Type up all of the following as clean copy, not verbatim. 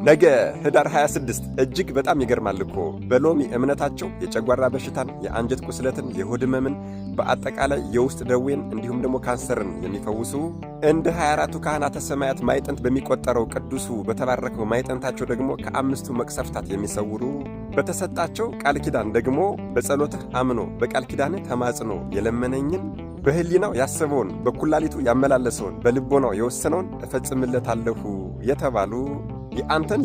ነገ ህዳር 26 እጅግ በጣም ይገርማል እኮ። በሎሚ እምነታቸው የጨጓራ በሽታን፣ የአንጀት ቁስለትን፣ የሆድ ህመምን፣ በአጠቃላይ የውስጥ ደዌን እንዲሁም ደግሞ ካንሰርን የሚፈውሱ እንደ 24ቱ ካህናተ ሰማያት ማዕጠንት በሚቆጠረው ቅዱሱ በተባረከው ማዕጠንታቸው ደግሞ ከአምስቱ መቅሰፍታት የሚሰውሩ በተሰጣቸው ቃል ኪዳን ደግሞ በጸሎትህ አምኖ በቃል ኪዳንህ ተማጽኖ የለመነኝን በህሊናው ያሰበውን በኩላሊቱ ያመላለሰውን በልቦናው የወሰነውን እፈጽምለታለሁ የተባሉ የአንተን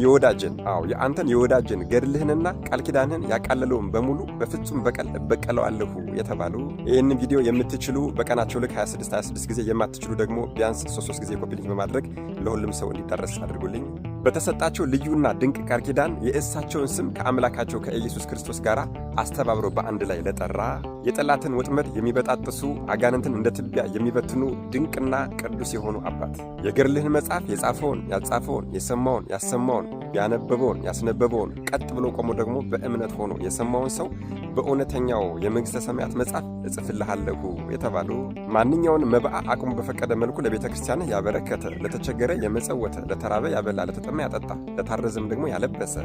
የወዳጅን ገድልህንና ቃል ኪዳንህን ያቃለለውን በሙሉ በፍጹም በቀል እበቀለዋለሁ የተባሉ ይህንን ቪዲዮ የምትችሉ በቀናቸው ልክ 26 ጊዜ የማትችሉ ደግሞ ቢያንስ 3 ጊዜ ኮፒ ሊንክ በማድረግ ለሁሉም ሰው እንዲዳረስ አድርጉልኝ። በተሰጣቸው ልዩና ድንቅ ቃል ኪዳን የእሳቸውን ስም ከአምላካቸው ከኢየሱስ ክርስቶስ ጋር አስተባብሮ በአንድ ላይ ለጠራ የጠላትን ወጥመድ የሚበጣጥሱ አጋንንትን እንደ ትቢያ የሚበትኑ ድንቅና ቅዱስ የሆኑ አባት የገድልህን መጽሐፍ የጻፈውን ያጻፈውን የሰማውን ያሰማውን ያነበበውን ያስነበበውን ቀጥ ብሎ ቆሞ ደግሞ በእምነት ሆኖ የሰማውን ሰው በእውነተኛው የመንግሥተ ሰማያት መጽሐፍ እጽፍልሃለሁ የተባሉ ማንኛውን መብአ አቅሙ በፈቀደ መልኩ ለቤተ ክርስቲያንህ ያበረከተ ለተቸገረ የመጸወተ ለተራበ ያበላ ለተጠማ ያጠጣ ለታረዘም ደግሞ ያለበሰ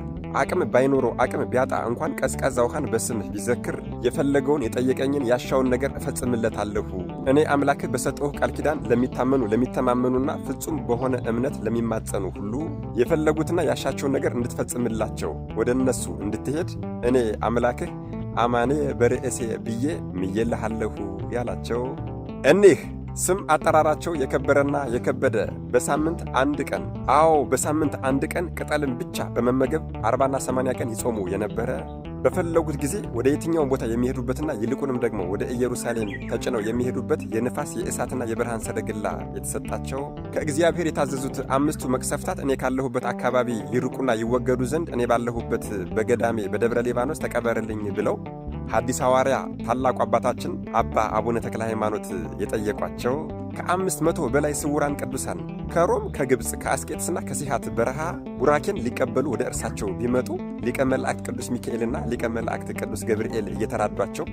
አቅም ባይኖረው አቅም ቢያጣ እንኳን ቀዝቃዛ ውሃን በስምህ ቢዘክር የፈለገውን የጠየቀኝን ያሻውን ነገር እፈጽምለታለሁ እኔ አምላክህ በሰጠው ቃል ኪዳን ለሚተማመኑና ፍጹም በሆነ እምነት ለሚማጸኑ ሁሉ የፈለጉትና ያሻቸውን ነገር እንድትፈጽምላቸው ወደ እነሱ እንድትሄድ እኔ አምላክህ አማኔ በርዕሴ ብዬ ምዬልሃለሁ ያላቸው እኒህ ስም አጠራራቸው የከበረና የከበደ በሳምንት አንድ ቀን ቅጠልን ብቻ በመመገብ 40ና 80 ቀን ይጾሙ የነበረ በፈለጉት ጊዜ ወደ የትኛውን ቦታ የሚሄዱበትና ይልቁንም ደግሞ ወደ ኢየሩሳሌም ተጭነው የሚሄዱበት የንፋስ የእሳትና የብርሃን ሰረገላ የተሰጣቸው ከእግዚአብሔር የታዘዙት አምስቱ መቅሰፍታት እኔ ካለሁበት አካባቢ ይርቁና ይወገዱ ዘንድ እኔ ባለሁበት በገዳሜ በደብረ ሊባኖስ ተቀበርልኝ ብለው ሐዲስ ሐዋርያ ታላቁ አባታችን አባ አቡነ ተክለ ሃይማኖት የጠየቋቸው ከ500 በላይ ስውራን ቅዱሳን ከሮም ከግብፅ ከአስቄጥስና ከሲሃት በረሃ ቡራኬን ሊቀበሉ ወደ እርሳቸው ቢመጡ ሊቀ መላእክት ቅዱስ ሚካኤልና ሊቀ መላእክት ቅዱስ ገብርኤል እየተራዷቸው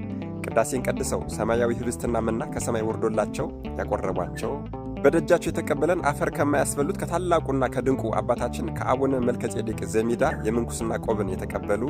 ቅዳሴን ቀድሰው ሰማያዊ ህብስትና መና ከሰማይ ወርዶላቸው ያቆረቧቸው በደጃቸው የተቀበለን አፈር ከማያስበሉት ከታላቁና ከድንቁ አባታችን ከአቡነ መልከጼዴቅ ዘሚዳ የምንኩስና ቆብን የተቀበሉ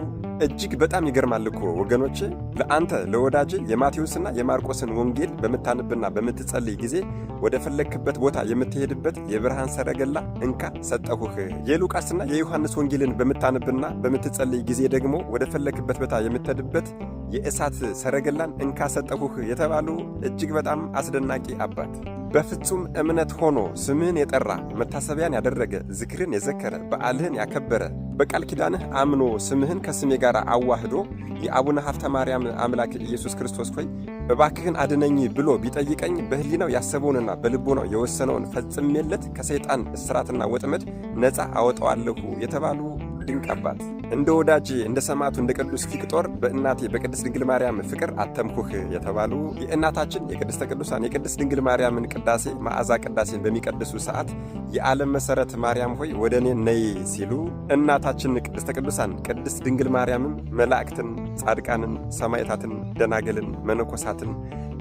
እጅግ በጣም ይገርማል እኮ ወገኖቼ። ለአንተ ለወዳጅ የማቴዎስና የማርቆስን ወንጌል በምታነብና በምትጸልይ ጊዜ ወደ ፈለግክበት ቦታ የምትሄድበት የብርሃን ሰረገላ እንካ ሰጠሁህ። የሉቃስና የዮሐንስ ወንጌልን በምታነብና በምትጸልይ ጊዜ ደግሞ ወደ ፈለግክበት ቦታ የምትሄድበት የእሳት ሰረገላን እንካ ሰጠሁህ የተባሉ እጅግ በጣም አስደናቂ አባት በፍጹም እምነት ሆኖ ስምህን የጠራ መታሰቢያን ያደረገ ዝክርን የዘከረ በዓልህን ያከበረ በቃል ኪዳንህ አምኖ ስምህን ከስሜ ጋር አዋህዶ የአቡነ ሀብተ ማርያም አምላክ ኢየሱስ ክርስቶስ ሆይ እባክህን አድነኝ ብሎ ቢጠይቀኝ በህሊናው ያሰበውንና በልቦናው የወሰነውን ፈጽሜለት ከሰይጣን እስራትና ወጥመድ ነፃ አወጣዋለሁ የተባሉ ድንቅ አባት እንደ ወዳጅ እንደ ሰማዕቱ እንደ ቅዱስ ፊቅጦር በእናቴ በቅድስት ድንግል ማርያም ፍቅር አተምኩህ የተባሉ የእናታችን የቅድስተ ቅዱሳን የቅድስት ድንግል ማርያምን ቅዳሴ መዓዛ ቅዳሴን በሚቀድሱ ሰዓት የዓለም መሠረት ማርያም ሆይ ወደ እኔ ነይ ሲሉ እናታችን ቅድስተ ቅዱሳን ቅድስት ድንግል ማርያምም መላእክትን፣ ጻድቃንን፣ ሰማዕታትን፣ ደናገልን፣ መነኮሳትን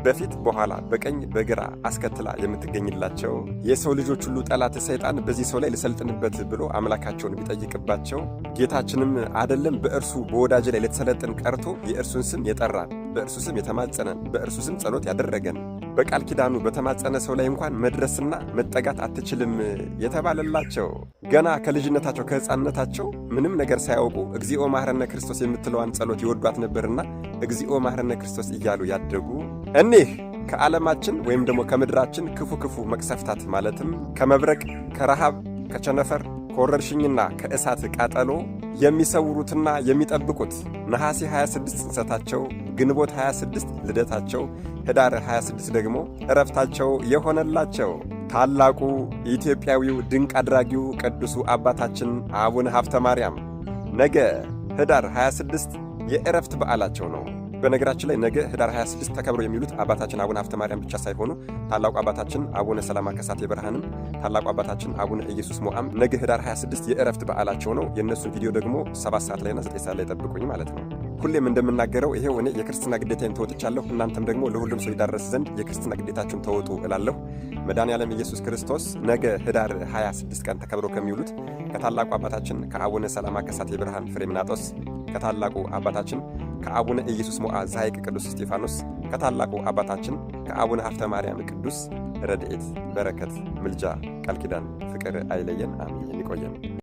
በፊት በኋላ በቀኝ በግራ አስከትላ የምትገኝላቸው የሰው ልጆች ሁሉ ጠላት ሰይጣን በዚህ ሰው ላይ ልሰልጥንበት ብሎ አምላካቸውን ቢጠይቅባቸው ጌታችንም አይደለም በእርሱ በወዳጅ ላይ ልትሰለጥን ቀርቶ የእርሱን ስም የጠራን በእርሱ ስም የተማጸነን በእርሱ ስም ጸሎት ያደረገን በቃል ኪዳኑ በተማጸነ ሰው ላይ እንኳን መድረስና መጠጋት አትችልም የተባለላቸው ገና ከልጅነታቸው ከሕፃንነታቸው ምንም ነገር ሳያውቁ እግዚኦ መሐረነ ክርስቶስ የምትለዋን ጸሎት ይወዷት ነበርና እግዚኦ መሐረነ ክርስቶስ እያሉ ያደጉ እኒህ ከዓለማችን ወይም ደግሞ ከምድራችን ክፉ መቅሰፍታት ማለትም ከመብረቅ ከረሃብ ከቸነፈር ከወረርሽኝና ከእሳት ቃጠሎ የሚሰውሩትና የሚጠብቁት ነሐሴ 26 ጽንሰታቸው ግንቦት 26 ልደታቸው ህዳር 26 ደግሞ ዕረፍታቸው የሆነላቸው ታላቁ ኢትዮጵያዊው ድንቅ አድራጊው ቅዱሱ አባታችን አቡነ ሀብተ ማርያም ነገ ህዳር 26 የዕረፍት በዓላቸው ነው። በነገራችን ላይ ነገ ህዳር 26 ተከብረው የሚሉት አባታችን አቡነ ሀብተ ማርያም ብቻ ሳይሆኑ ታላቁ አባታችን አቡነ ሰላማ ከሳቴ ብርሃንም ታላቁ አባታችን አቡነ ኢየሱስ ሞዓም ነገ ህዳር 26 የዕረፍት በዓላቸው ነው። የእነሱን ቪዲዮ ደግሞ 7 ሰዓት ላይና 9 ሰዓት ላይ ጠብቁኝ ማለት ነው። ሁሌም እንደምናገረው ይሄው እኔ የክርስትና ግዴታዬን ተወጥቻለሁ። እናንተም ደግሞ ለሁሉም ሰው ይዳረስ ዘንድ የክርስትና ግዴታችሁን ተወጡ እላለሁ። መድኃኔዓለም ኢየሱስ ክርስቶስ ነገ ህዳር 26 ቀን ተከብሮ ከሚውሉት ከታላቁ አባታችን ከአቡነ ሰላማ ከሳቴ ብርሃን ፍሬምናጦስ፣ ከታላቁ አባታችን ከአቡነ ኢየሱስ ሞዓ ዘሐይቅ ቅዱስ እስጢፋኖስ፣ ከታላቁ አባታችን ከአቡነ ሀብተ ማርያም ቅዱስ ረድኤት፣ በረከት፣ ምልጃ፣ ቃል ኪዳን፣ ፍቅር አይለየን። አሜን። ይቆየን።